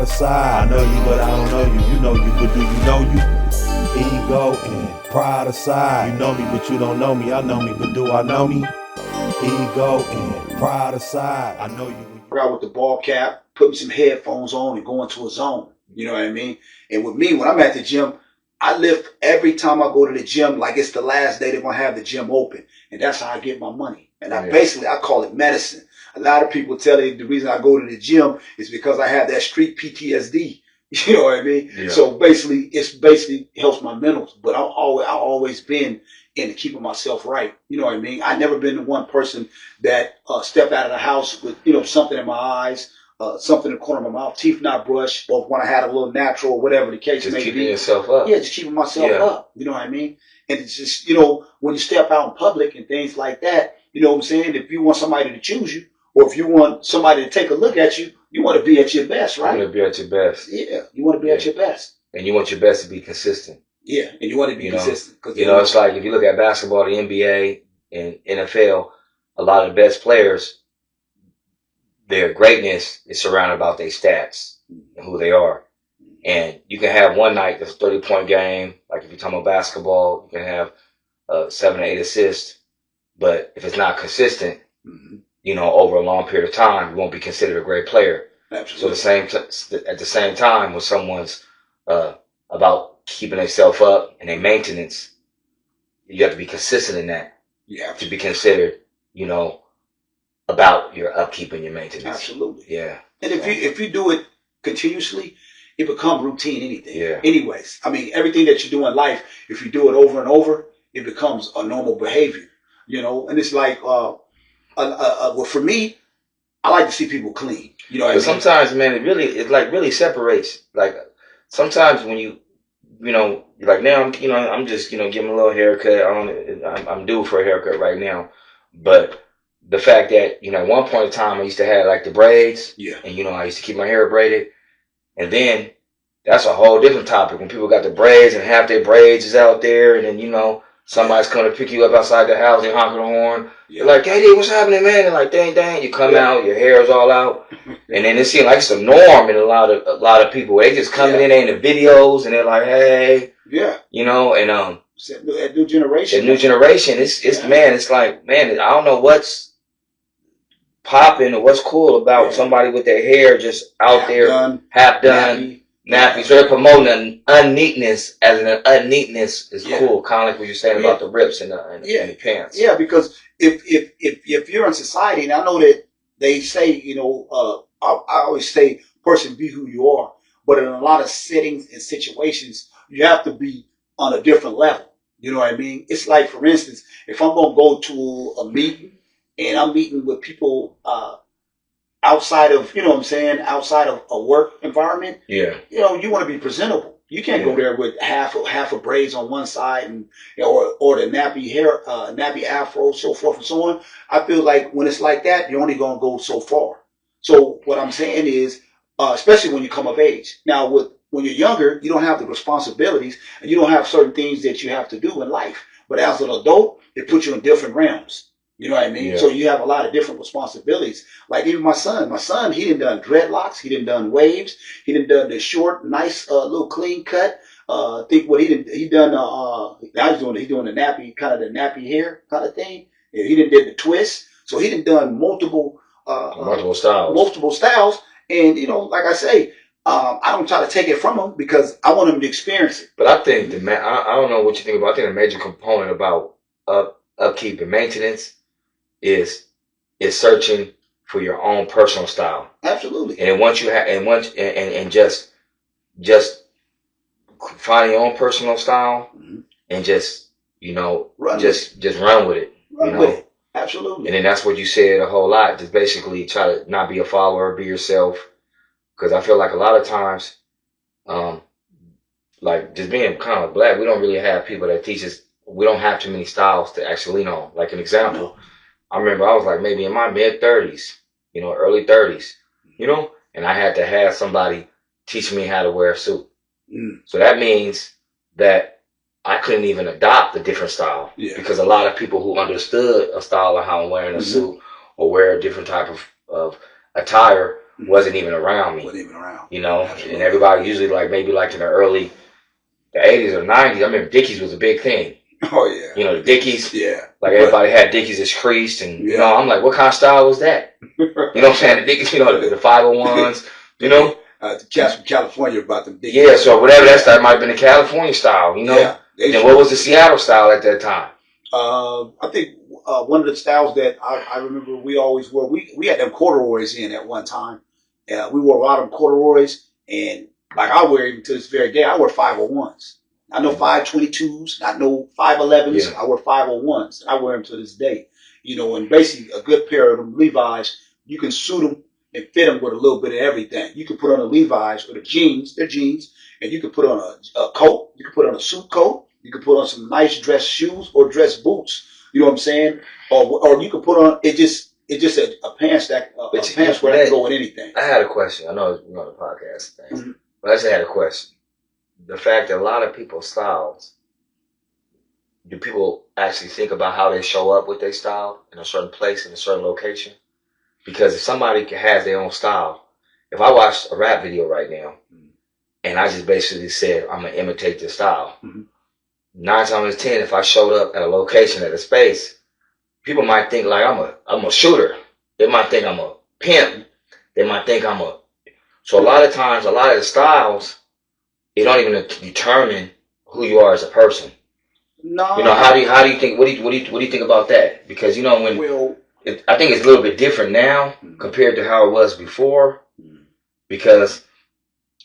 pride aside. I know you, but I don't know you. You know you, but do you know you? Ego and pride aside. You know me, but you don't know me. I know me, but do I know me? Ego and pride aside. I know you. Out with the ball cap, putting some headphones on and going to a zone. You know what I mean? And with me, when I'm at the gym, I lift every time I go to the gym like it's the last day they're going to have the gym open. And that's how I get my money. And I call it medicine. A lot of people tell you the reason I go to the gym is because I have that street PTSD. You know what I mean? Yeah. So it helps my mentals. But I've always been into keeping myself right. You know what I mean? I've never been the one person that stepped out of the house with, something in my eyes, something in the corner of my mouth, teeth not brushed, or when I had a little natural, whatever the case may be. Just keeping yourself up. Yeah, just keeping myself up. You know what I mean? And it's just, when you step out in public and things like that, you know what I'm saying? If you want somebody to choose you, or if you want somebody to take a look at you, you want to be at your best, right? You want to be at your best. Yeah, you want to be at your best. And you want your best to be consistent. Yeah, and you want to be consistent. It's like if you look at basketball, the NBA and NFL, a lot of the best players, their greatness is surrounded about their stats and who they are. And you can have one night that's a 30-point game. Like if you're talking about basketball, you can have 7 or 8 assists. But if it's not consistent, over a long period of time, you won't be considered a great player. Absolutely. So at the same time, when someone's about keeping themselves up and their maintenance, you have to be consistent in that. You have to be considered, about your upkeep and your maintenance. Absolutely. Yeah. And if you do it continuously, it becomes routine anything. Yeah. Anyways, I mean, everything that you do in life, if you do it over and over, it becomes a normal behavior. And it's like, well, for me, I like to see people clean. You know what I mean? Sometimes, man, it really separates. Like sometimes when like now I'm just getting a little haircut. I'm due for a haircut right now, but the fact that at one point in time I used to have like the braids, and I used to keep my hair braided, and then that's a whole different topic when people got the braids and half their braids is out there, and then somebody's coming to pick you up outside the house and honking the horn. You're like, hey, what's happening, man? They're like, dang. You come out, your hair is all out. And then it seems like it's a norm in a lot of people. They just coming in there in the videos and they're like, hey. Yeah. And it's that new generation. The new generation, it's like, man, I don't know what's popping or what's cool about somebody with their hair just out there, half done. Nappy. So they're promoting unneatness as an unneatness is cool, kind of like what you're saying about the rips in the pants. Yeah, because if you're in society, and I know that they say, I always say, person be who you are, but in a lot of settings and situations, you have to be on a different level. You know what I mean? It's like, for instance, if I'm going to go to a meeting and I'm meeting with people, outside of, outside of a work environment, you want to be presentable. You can't go there with half a braids on one side and or the nappy hair, nappy afro, so forth and so on. I feel like when it's like that, you're only going to go so far. So what I'm saying is, especially when you come of age. Now, when you're younger, you don't have the responsibilities and you don't have certain things that you have to do in life. But as an adult, it puts you in different realms. You know what I mean? Yeah. So you have a lot of different responsibilities. Like even my son, he done dreadlocks, he done waves, he done the short, nice, little clean cut. Think what he done, now he's doing the nappy, kind of the nappy hair kind of thing. Yeah, he did the twist. So he done multiple styles. And, like I say, I don't try to take it from him because I want him to experience it. But I think I don't know what you think about. I think the major component about upkeep and maintenance is searching for your own personal style. Absolutely. And once you have, and just find your own personal style, and just run with it. Run with it. Absolutely. And then that's what you said a whole lot. Just basically try to not be a follower, be yourself. Because I feel like a lot of times, like just being kind of black, we don't really have people that teach us. We don't have too many styles to actually lean on. Like an example, I remember I was like maybe in my mid-30s, early 30s, and I had to have somebody teach me how to wear a suit. So that means that I couldn't even adopt a different style because a lot of people who understood a style of how I'm wearing a suit or wear a different type of attire wasn't even around me. Wasn't even around. You know, Absolutely. and everybody usually like maybe like in the 80s or 90s. I remember Dickies was a big thing. Oh yeah. You know, the Dickies. Yeah. Like everybody had Dickies that's creased, and Yeah. you know, I'm like, what kind of style was that? You know what I'm saying? The Dickies, you know, the 501s. You know, the cats from California about them Dickies. Yeah, so whatever that style might have been the California style. You know. Yeah. Then what was the Seattle style at that time? I think one of the styles that I remember we always wore, we had them corduroys in at one time. We wore a lot of corduroys, and like I wear even to this very day, I wear 501s. I know 522s, not no 511s. Yeah. I wear 501s. I wear them to this day. You know, and basically a good pair of them Levi's, you can suit them and fit them with a little bit of everything. You can put on the Levi's or the jeans, they're jeans, and you can put on a coat. You can put on a suit coat. You can put on some nice dress shoes or dress boots. You know what I'm saying? Or you can put on it just a pants that a pants where that can go with anything. I had a question. I know we're on the podcast thing, but I just had a question. The fact that a lot of people's styles, do people actually think about how they show up with their style in a certain place, in a certain location? Because if somebody has their own style, if I watched a rap video right now and I just basically said, I'm going to imitate this style, 9 times out of 10, if I showed up at a location, at a space, people might think like I'm a shooter. They might think I'm a pimp. They might think So a lot of times, a lot of the styles, it don't even determine who you are as a person. No. You know, how do you think? What do you think about that? Because you know I think it's a little bit different now compared to how it was before. Because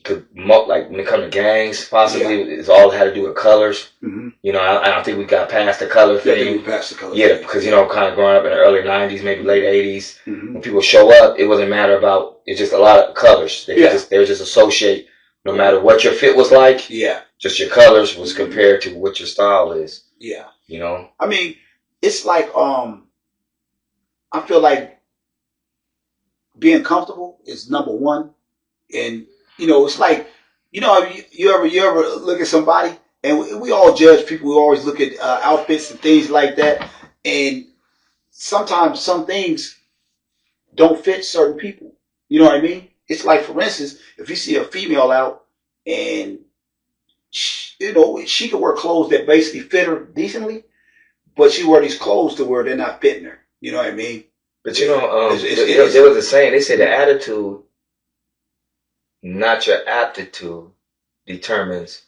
like when it comes to gangs, possibly it's all had to do with colors. You know, I don't think we got past the color thing. I think we passed the color thing. Because you know, kind of growing up in the early '90s, maybe late '80s, when people show up, it wasn't matter about. It's just a lot of colors. They would just associate. No matter what your fit was like, just your colors was compared to what your style is. Yeah. You know? I mean, it's like, I feel like being comfortable is number one. And, you know, it's like, you know, you ever look at somebody, and we all judge people. We always look at outfits and things like that. And sometimes some things don't fit certain people. You know what I mean? It's like, for instance, if you see a female out and, you know, she could wear clothes that basically fit her decently, but she wear these clothes to where they're not fitting her. You know what I mean? But you know, there was a saying. They say the attitude, not your aptitude, determines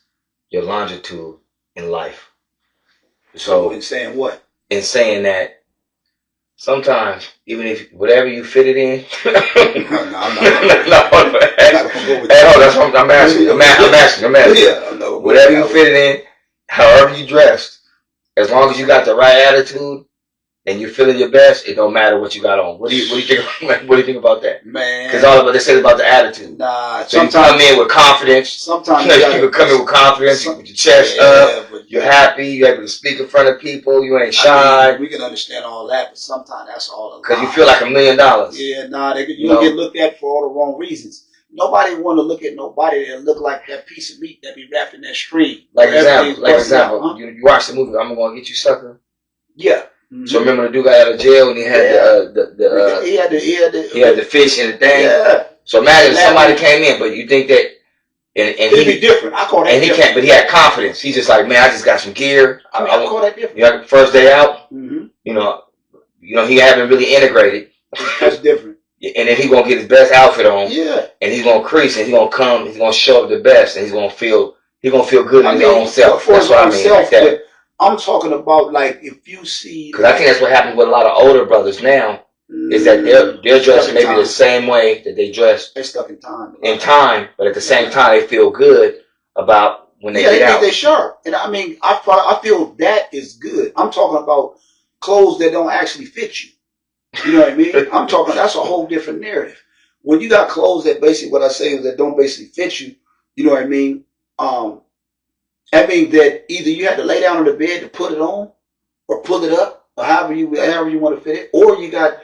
your longitude in life. So in saying what? In saying that sometimes, even if whatever you fit it in, I'm not going to go with that. That's what I'm asking. I'm asking. Yeah, whatever you fit it in, however you dressed, as long as you got the right attitude and you're feeling your best, it don't matter what you got on. What do you think? What do you think about that? Man, because all of they say about the attitude. Nah, so you come in with confidence. Sometimes you can come in with confidence, with your chest up. You're happy. You're able to speak in front of people. You ain't shy. I mean, we can understand all that, but sometimes that's all. Because you feel like $1 million. Yeah, nah, you get looked at for all the wrong reasons. Nobody want to look at nobody that look like that piece of meat that be wrapped in that string. Like example, you watch the movie I'm Gonna Get You Sucker. Yeah. So remember the dude got out of jail and he had he had the fish and the thing. Yeah. So imagine if somebody came in, but you think that and it'd be different. I call that and different. But he had confidence. He's just like, man, I just got some gear. I call that different. You know, first day out, you know, he haven't really integrated. That's different. And then he's gonna get his best outfit on. Yeah. And he's gonna crease and he's gonna come. He's gonna show up the best, and he's gonna feel good in his own self. That's what I mean. Like that. I'm talking about like if you see. Because I think that's what happens with a lot of older brothers now. Is that they're dressed maybe the same way that they dress. They're stuck in time. But at the same time, they feel good about when they get out. They're sharp. And I mean, I feel that is good. I'm talking about clothes that don't actually fit you. You know what I mean? I'm talking, that's a whole different narrative. When you got clothes that basically, what I say is that don't basically fit you, you know what I mean? I mean that either you had to lay down on the bed to put it on or pull it up or however you want to fit it, or you got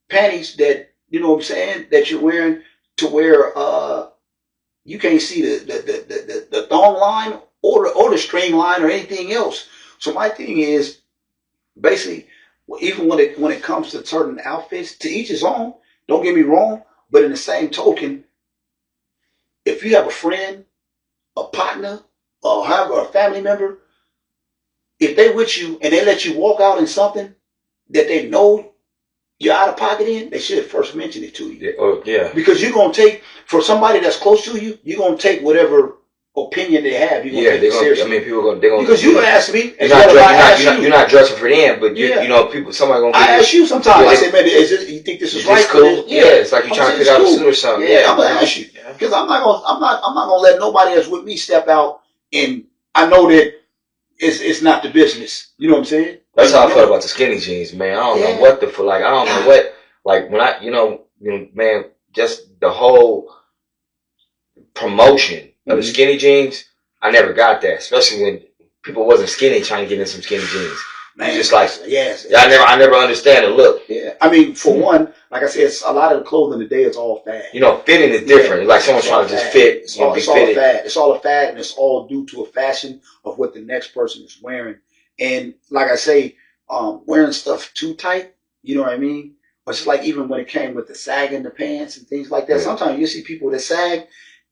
panties that, you know what I'm saying, that you're wearing to where you can't see the thong line or the string line or anything else. So my thing is basically, even when it comes to certain outfits, to each his own. Don't get me wrong, But in the same token, if you have a friend, a partner, or have a family member, if they with you and they let you walk out in something that they know you're out of pocket in, they should first mention it to you. Yeah. Because you're gonna take, for somebody that's close to you, you're gonna take whatever opinion they have. You're gonna take it seriously. I mean, people are gonna. Because you ask me, you're not judging for them, but people, somebody gonna. I ask you sometimes. I say, maybe you think this is right? Cool? Yeah, it's like you're trying to pick out a suit or something. Yeah, I'm gonna ask you because I'm not gonna let nobody that's with me step out, and I know that it's not the business. You know what I'm saying? That's how I felt about the skinny jeans, man. I don't know what I don't know what, like when man, just the whole promotion of the skinny jeans, I never got that, especially when people wasn't skinny trying to get in some skinny jeans. Man, just like, I never understand the look. Yeah, I mean, for one, like I said, it's a lot of the clothing today is all fad. Fitting is different. It's like someone's trying to just fit. It's all a fad. It's all a fad, and it's all due to a fashion of what the next person is wearing. And like I say, wearing stuff too tight, you know what I mean? Or just like even when it came with the sag in the pants and things like that. Yeah. Sometimes you see people that sag,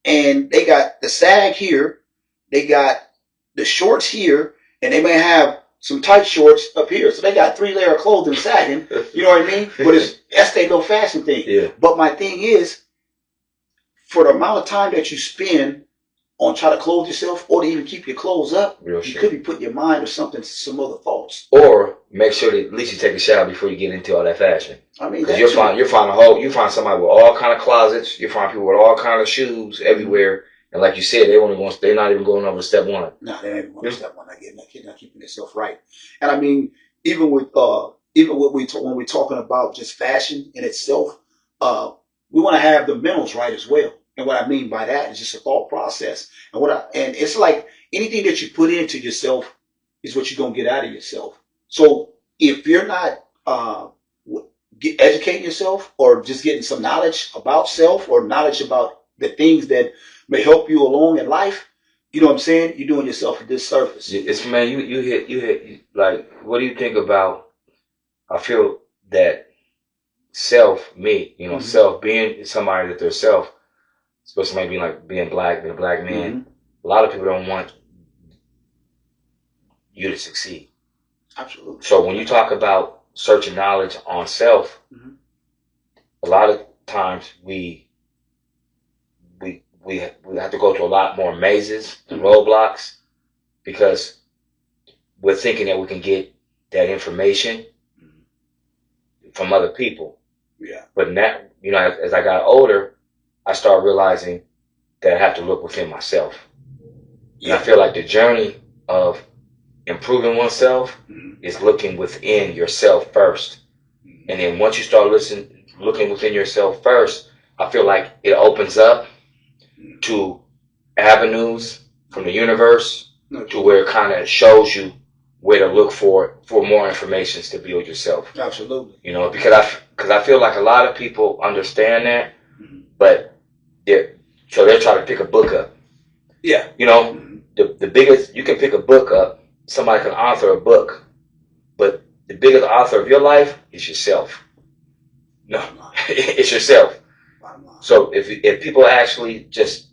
and they got the sag here, they got the shorts here, and they may have some tight shorts up here. So they got 3 layers of clothing sagging, you know what I mean? But that's their little fashion thing. Yeah. But my thing is, for the amount of time that you spend on trying to clothe yourself or to even keep your clothes up, you could be putting your mind or something to some other thoughts. Or make sure that at least you take a shower before you get into all that fashion. I mean, because you find somebody with all kind of closets, you find people with all kind of shoes everywhere. And like you said, they're not even going over to step one. No, they ain't going to step one. Not keeping themselves right. And I mean, even when we're talking about just fashion in itself, we want to have the mentals right as well. And what I mean by that is just a thought process. And it's like anything that you put into yourself is what you're gonna get out of yourself. So if you're not educating yourself or just getting some knowledge about self or knowledge about the things that may help you along in life, you know what I'm saying? You're doing yourself a disservice. It's man, you hit like, what do you think about? I feel that self being somebody that they're self, especially maybe like being a black man. Mm-hmm. A lot of people don't want you to succeed. Absolutely. So when you talk about searching knowledge on self, a lot of times we have to go through a lot more mazes and roadblocks because we're thinking that we can get that information from other people. Yeah. But now, as I got older, I started realizing that I have to look within myself. Yeah. And I feel like the journey of improving oneself is looking within yourself first. And then once you start looking within yourself first, I feel like it opens up to avenues from the universe to where it kind of shows you where to look for more information to build yourself. Absolutely. Because I feel like a lot of people understand that, but they're trying to pick a book up. Yeah. The biggest, you can pick a book up, somebody can author a book, but the biggest author of your life is yourself. No, it's yourself. So if people actually just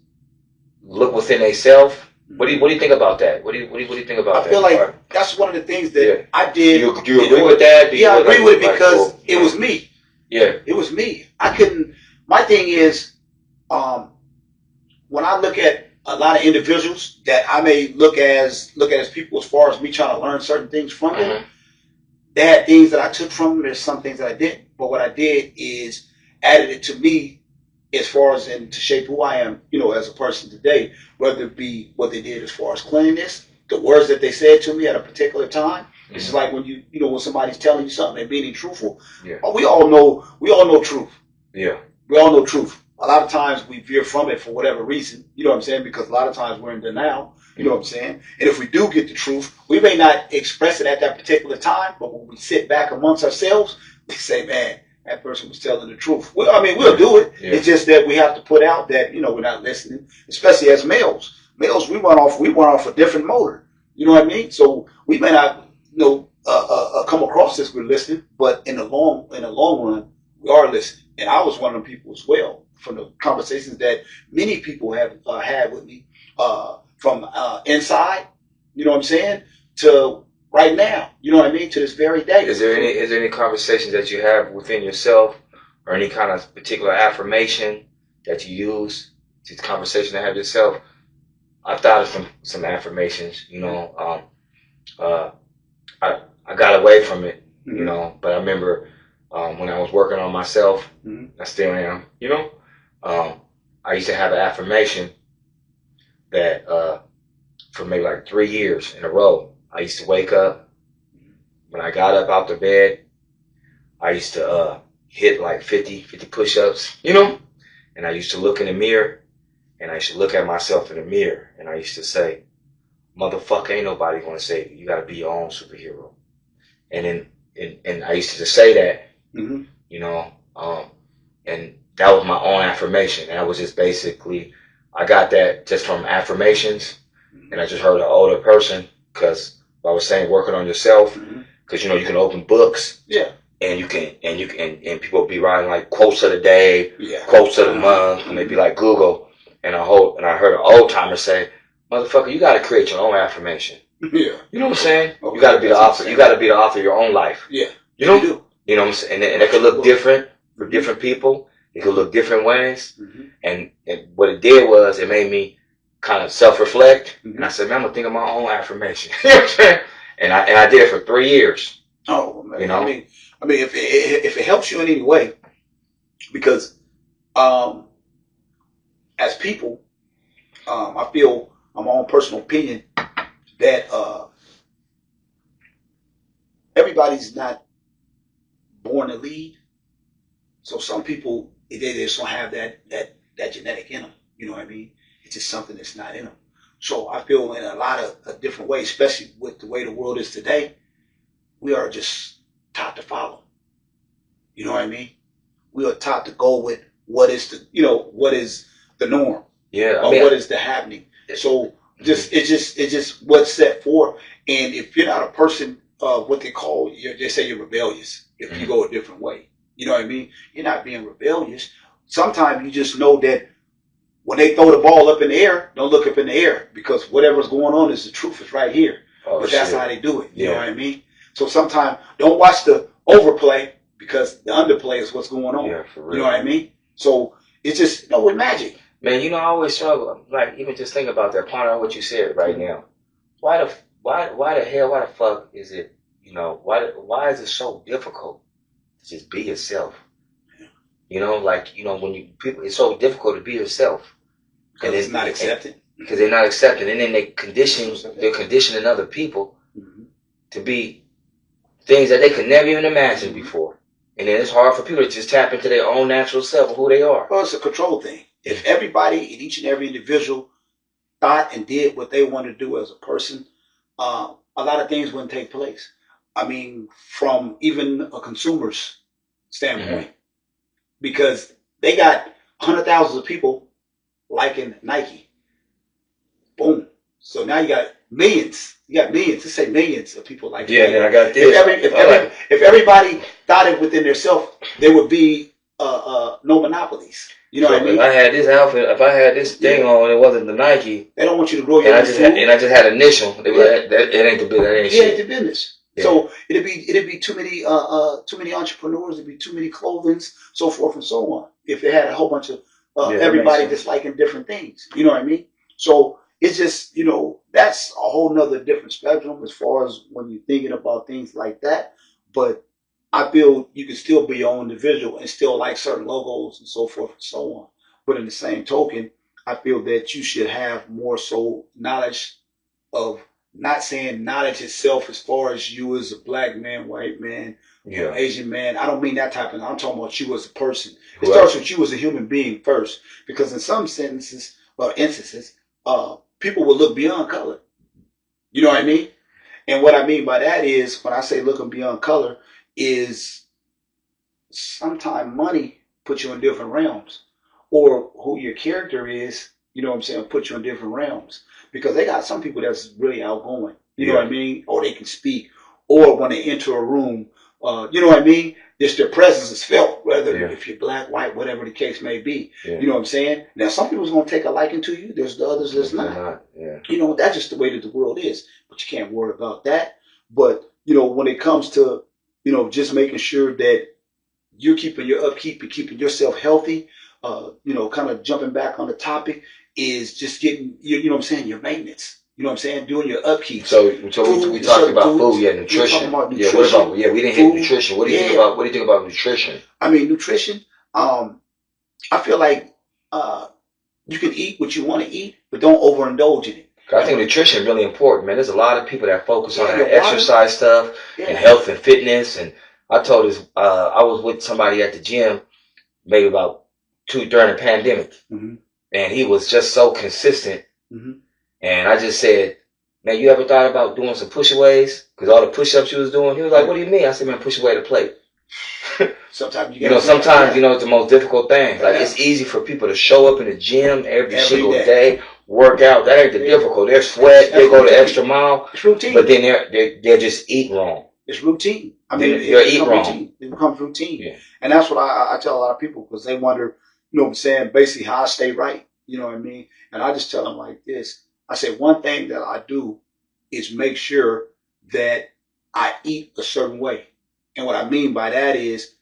look within themselves, what do you think about that? What do you think about that? I feel like that's one of the things that I did. Do you agree with that? I agree with it because it was me. Yeah, it was me. I couldn't. My thing is, when I look at a lot of individuals that I may look at as people as far as me trying to learn certain things from them, they had things that I took from them. There's some things that I didn't. But what I did is added it to me as far as to shape who I am, as a person today, whether it be what they did as far as cleanliness, the words that they said to me at a particular time. Mm-hmm. It's like when when somebody's telling you something and being truthful. Yeah. We all know truth. Yeah. We all know truth. A lot of times we veer from it for whatever reason, you know what I'm saying? Because a lot of times we're in denial, you know what I'm saying? And if we do get the truth, we may not express it at that particular time, but when we sit back amongst ourselves, we say, man, that person was telling the truth. Well, we'll do it. Yeah. It's just that we have to put out that, we're not listening, especially as males. Males, we run off a different motor. You know what I mean? So we may not, come across this we're listening, but in the long run, we are listening. And I was one of them people as well, from the conversations that many people have had with me, from inside, you know what I'm saying, to right now, you know what I mean, to this very day. Is there any conversations that you have within yourself, or any kind of particular affirmation that you use? Just conversation to have yourself. I've thought of some affirmations. I got away from it, but I remember when I was working on myself, I still am, I used to have an affirmation that for maybe like 3 years in a row, I used to wake up. When I got up out the bed, I used to hit like 50 push-ups, and I used to look in the mirror, and I used to look at myself in the mirror, and I used to say, motherfucker, ain't nobody gonna save you. You gotta be your own superhero. And then, and I used to just say that, and that was my own affirmation. And I was just basically, I got that just from affirmations, and I just heard an older person, because I was saying working on yourself, because you can open books, and and people be writing like quotes of the day, quotes of the month, and they be like Google, and I heard an old timer say, motherfucker, you got to create your own affirmation. Yeah. You know what I'm saying? Okay, you got to be the author. You got to be the author of your own life. Yeah. You know? You know what I'm saying? And it could look different for different people. It could look different ways. And what it did was it made me kind of self-reflect. And I said, man, I'm going to think of my own affirmation. You know what I'm saying? And I did it for 3 years. Oh, man. I mean, if it helps you in any way, because as people, I feel, my own personal opinion, that everybody's not born to lead. So some people, they just don't have that genetic in them. You know what I mean? It's just something that's not in them. So I feel in a lot of different ways, especially with the way the world is today, we are just taught to follow. You know what I mean? We are taught to go with what is the norm. Yeah. What is the happening. So it's just what's set forth. And if you're not a person of what they call, they say you're rebellious if you go a different way. You know what I mean? You're not being rebellious. Sometimes you just know that when they throw the ball up in the air, don't look up in the air, because whatever's going on is the truth. It's right here. But that's how they do it. You know what I mean? So sometimes don't watch the overplay, because the underplay is what's going on. Yeah, for real. You know what I mean? So it's just, with magic. Man, I always struggle. Like, even just think about that, ponder on what you said right now. Why the fuck is it, why is it so difficult to just be yourself? When people, it's so difficult to be yourself. Because it's not accepted. Because they're not accepted. And then they're conditioning other people to be things that they could never even imagine before. And then it's hard for people to just tap into their own natural self of who they are. Well, it's a control thing. If everybody, and each and every individual, thought and did what they wanted to do as a person, a lot of things wouldn't take place. I mean, from even a consumer's standpoint, because they got 100,000 of people liking Nike. Boom. So now you got millions. You got millions. Let's say millions of people like. Yeah, and I got this. If everybody thought it within themselves, there would be no monopolies. You know what I mean? If I had this outfit, if I had this thing on, it wasn't the Nike. They don't want you to grow your own food. And I just had initial. They were like, it ain't the business. That ain't shit. It ain't the business. Yeah. So it'd be too many entrepreneurs. It'd be too many clothings, so forth and so on. If they had a whole bunch of everybody disliking different things, you know what I mean? So it's just, that's a whole nother different spectrum as far as when you're thinking about things like that. But I feel you can still be your own individual and still like certain logos and so forth and so on. But in the same token, I feel that you should have more so knowledge of, not saying knowledge itself as far as you as a black man, white man, or Asian man. I don't mean that type of, I'm talking about you as a person. It starts with you as a human being first. Because in some instances, people will look beyond color. You know what I mean? And what I mean by that is, when I say looking beyond color, is sometimes money puts you in different realms. Or who your character is, you know what I'm saying, put you in different realms. Because they got some people that's really outgoing. You know what I mean? Or they can speak. Or when they enter a room, you know what I mean? It's their presence is felt, whether Yeah. if you're black, white, whatever the case may be. Yeah. You know what I'm saying? Now, some people's going to take a liking to you. There's the others that's not. Yeah. You know, that's just the way that the world is. But you can't worry about that. But, you know, when it comes to, you know, just making sure that you're keeping your upkeep and keeping yourself healthy, you know, kind of jumping back on the topic is just getting, you know what I'm saying, your maintenance. You know what I'm saying? Doing your upkeep. So we talked about food, yeah, nutrition. About Yeah, nutrition. what about, yeah, we didn't hit nutrition. What do you think about, what do you think about nutrition? I mean, nutrition, I feel like you can eat what you want to eat, but don't overindulge in it. I think nutrition is really important, man. There's a lot of people that focus on that exercise stuff and health and fitness. And I told this, I was with somebody at the gym maybe about during the pandemic, and he was just so consistent. And I just said, man, you ever thought about doing some push-aways? Because all the push-ups you was doing, he was like, what do you mean? I said, man, push away the plate. Sometimes sometimes it's the most difficult thing. Like it's easy for people to show up in the gym every single day, work out. That ain't the difficult. They're sweat. They go the extra mile. It's routine. But then they just eat wrong. It's routine. I mean, they're eating wrong. Routine. It becomes routine. Yeah. And that's what I tell a lot of people because they wonder, you know what I'm saying, basically how I stay right. You know what I mean? And I just tell them like this. I say one thing that I do is make sure that I eat a certain way. And what I mean by that is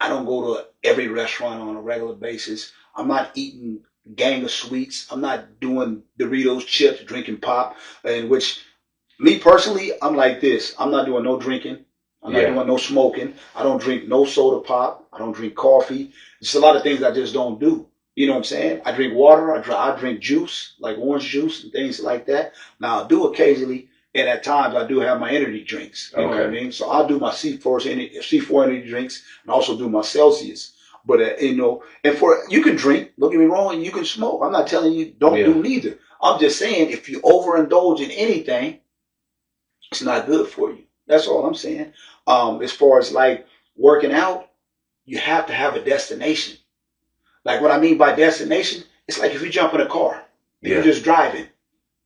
I don't go to every restaurant on a regular basis. I'm not eating a gang of sweets. I'm not doing Doritos, chips, drinking pop, in which me personally, I'm like this. I'm not doing no drinking. I'm not doing no smoking. I don't drink no soda pop. I don't drink coffee. There's a lot of things I just don't do. You know what I'm saying? I drink water. I drink juice, like orange juice and things like that. Now, I do occasionally, and at times I do have my energy drinks. You know what I mean? So I'll do my C4 energy drinks and also do my Celsius. But, you know, and you can drink, don't get me wrong, and you can smoke. I'm not telling you don't do neither. I'm just saying if you overindulge in anything, it's not good for you. That's all I'm saying. As far as like working out, you have to have a destination. Like what I mean by destination, it's like if you jump in a car and you're just driving,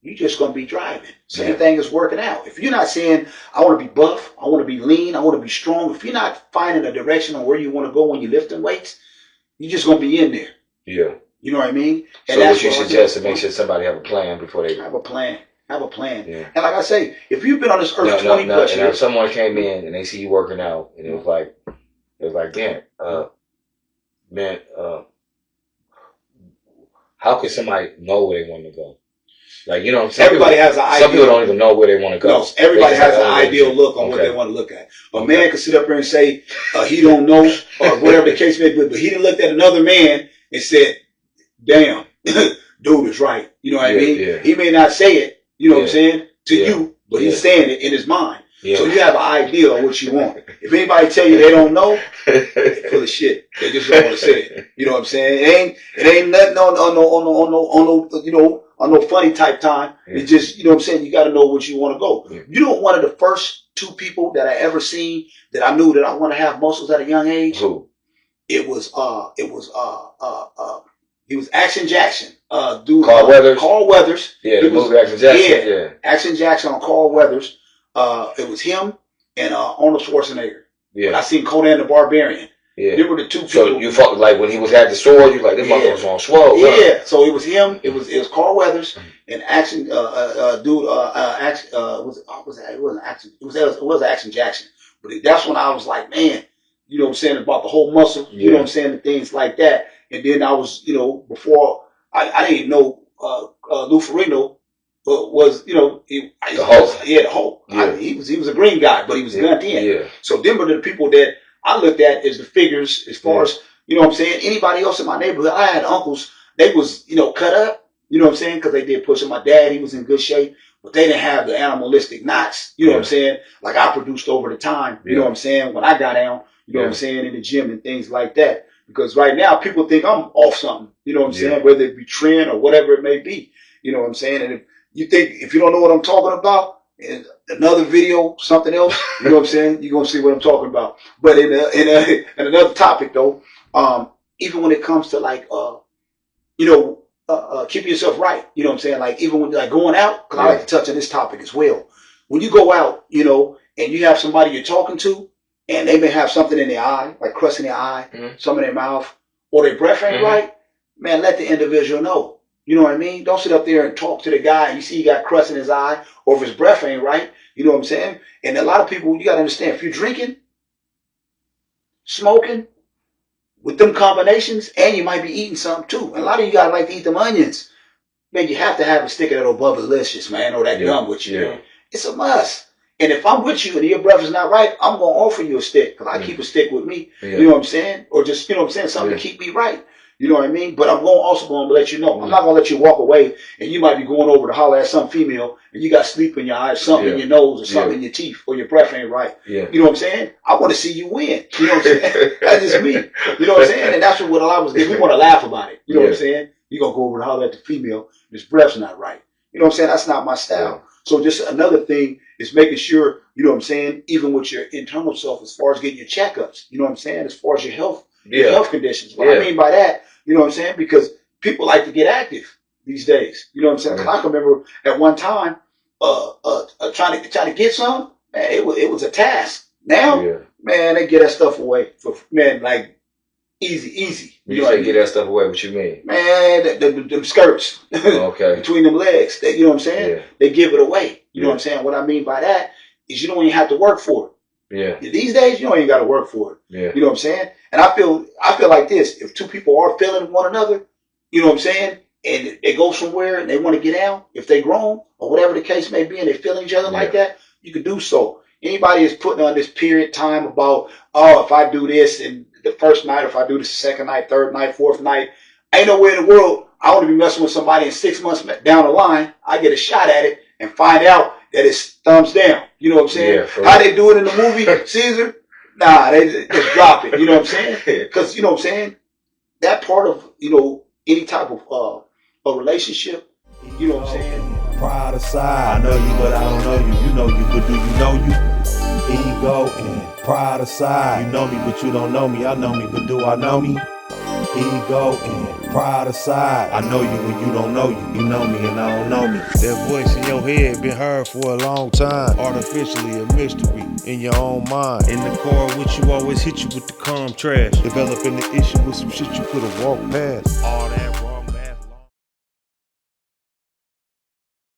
you're just going to be driving. Same thing as working out. If you're not saying, I want to be buff, I want to be lean, I want to be strong, if you're not finding a direction on where you want to go when you're lifting weights, you're just going to be in there. Yeah. You know what I mean? And so what you suggest to make sure somebody have a plan before they... Have a plan. Have a plan. Yeah. And like I say, if you've been on this earth 20 plus years... And if someone came in and they see you working out, and it was like, damn, man, how could somebody know where they want to go? Like, you know what I'm saying? Everybody has an idea. Some people don't even know where they want to go. No, everybody has an ideal look on what they want to look at. A man can sit up here and say he don't know or whatever the case may be, but he done looked at another man and said, damn, dude is right. You know what I mean? Yeah. He may not say it, you know what I'm saying, to you, but he's saying it in his mind. Yeah. So you have an idea of what you want. If anybody tell you they don't know, they're full of shit. They just don't want to say it. You know what I'm saying? It ain't nothing on no you know, on no funny type time. It's just, you know what I'm saying, you got to know what you want to go. You know, one of the first two people that I ever seen that I knew that I want to have muscles at a young age. Who? He was Action Jackson. Dude, Carl Weathers. Carl Weathers. Yeah, the movie Action Jackson. Yeah, Action Jackson on Carl Weathers. It was him and Arnold Schwarzenegger. Yeah. When I seen Conan the Barbarian. Yeah. They were the two people. So you felt like when he had the sword, you were like, this motherfucker's on swole. Yeah. Huh? So it was him. It was Carl Weathers and Action it was Action Jackson. But that's when I was like, man, you know what I'm saying, about the whole muscle, you know what I'm saying, and things like that. And then I was, you know, before I didn't even know Lou Ferrigno was, you know, the Hulk. Yeah, the Hulk. Yeah. He was a green guy, but he was gunned in. Yeah. So them were the people that I looked at as the figures as far as, you know what I'm saying, anybody else in my neighborhood. I had uncles, they was, you know, cut up, you know what I'm saying, because they did push. My dad, he was in good shape, but they didn't have the animalistic knots, you know what I'm saying, like I produced over the time, you know what I'm saying, when I got down, you know what I'm saying, in the gym and things like that. Because right now, people think I'm off something, you know what I'm saying, whether it be trend or whatever it may be, you know what I'm saying. And if you don't know what I'm talking about, in another video, something else, you know what I'm saying, you're going to see what I'm talking about. But in another topic, though, even when it comes to like, you know, keeping yourself right, you know what I'm saying, like even when like going out, because I like to touch on this topic as well. When you go out, you know, and you have somebody you're talking to, and they may have something in their eye, like crust in their eye, some in their mouth, or their breath ain't right, man, let the individual know. You know what I mean? Don't sit up there and talk to the guy and you see he got crust in his eye, or if his breath ain't right, you know what I'm saying? And a lot of people, you got to understand, if you're drinking, smoking, with them combinations, and you might be eating something too. And a lot of you guys like to eat them onions. Man, you have to have a stick of that old Bubblicious, man, or that gum with you. It's a must. And if I'm with you and your breath is not right, I'm going to offer you a stick, because I keep a stick with me. You know what I'm saying? Or just, you know what I'm saying, something to keep me right. You know what I mean? But I'm also going to let you know. I'm not going to let you walk away and you might be going over to holler at some female and you got sleep in your eyes, something in your nose, or something in your teeth, or your breath ain't right. You know what I'm saying? I want to see you win. You know what I'm saying? That's just me. You know what I'm saying? And that's what a lot of us do. We want to laugh about it. You know what I'm saying? You're going to go over and holler at the female, his breath's not right. You know what I'm saying? That's not my style. So just another thing is making sure, you know what I'm saying, even with your internal self, as far as getting your checkups, you know what I'm saying, as far as your health conditions. What I mean by that, you know what I'm saying, because people like to get active these days. You know what I'm saying? Because I can remember at one time trying to get some, man, it was a task. Now, man, they get that stuff away for, man, like easy. You say get that stuff away, what you mean? Man, them skirts between them legs, you know what I'm saying? They give it away. You know what I'm saying? What I mean by that is you don't even have to work for it. These days, you don't even got to work for it. You know what I'm saying? And I feel like this. If two people are feeling one another, you know what I'm saying, and they go somewhere and they want to get down, if they grown or whatever the case may be, and they feel each other like that, you can do so. Anybody is putting on this period time about, oh, if I do this in the first night, if I do this the second night, third night, fourth night, ain't nowhere in the world I want to be messing with somebody in 6 months down the line. I get a shot at it and find out that it's thumbs down. You know what I'm saying? How they do it in the movie, Caesar? Nah, they just drop it. You know what I'm saying? Because, you know what I'm saying? That part of, you know, any type of a relationship, you know what I'm saying? Pride aside, I know you, but I don't know you. You know you, but do you know you? Ego and pride aside, you know me, but you don't know me. I know me, but do I know me? Ego and pride aside, I know you when you don't know you. You know me and I don't know me. That voice in your head been heard for a long time. Artificially a mystery in your own mind. In the car with you always hit you with the calm trash. Developing the issue with some shit you could've walked past. All that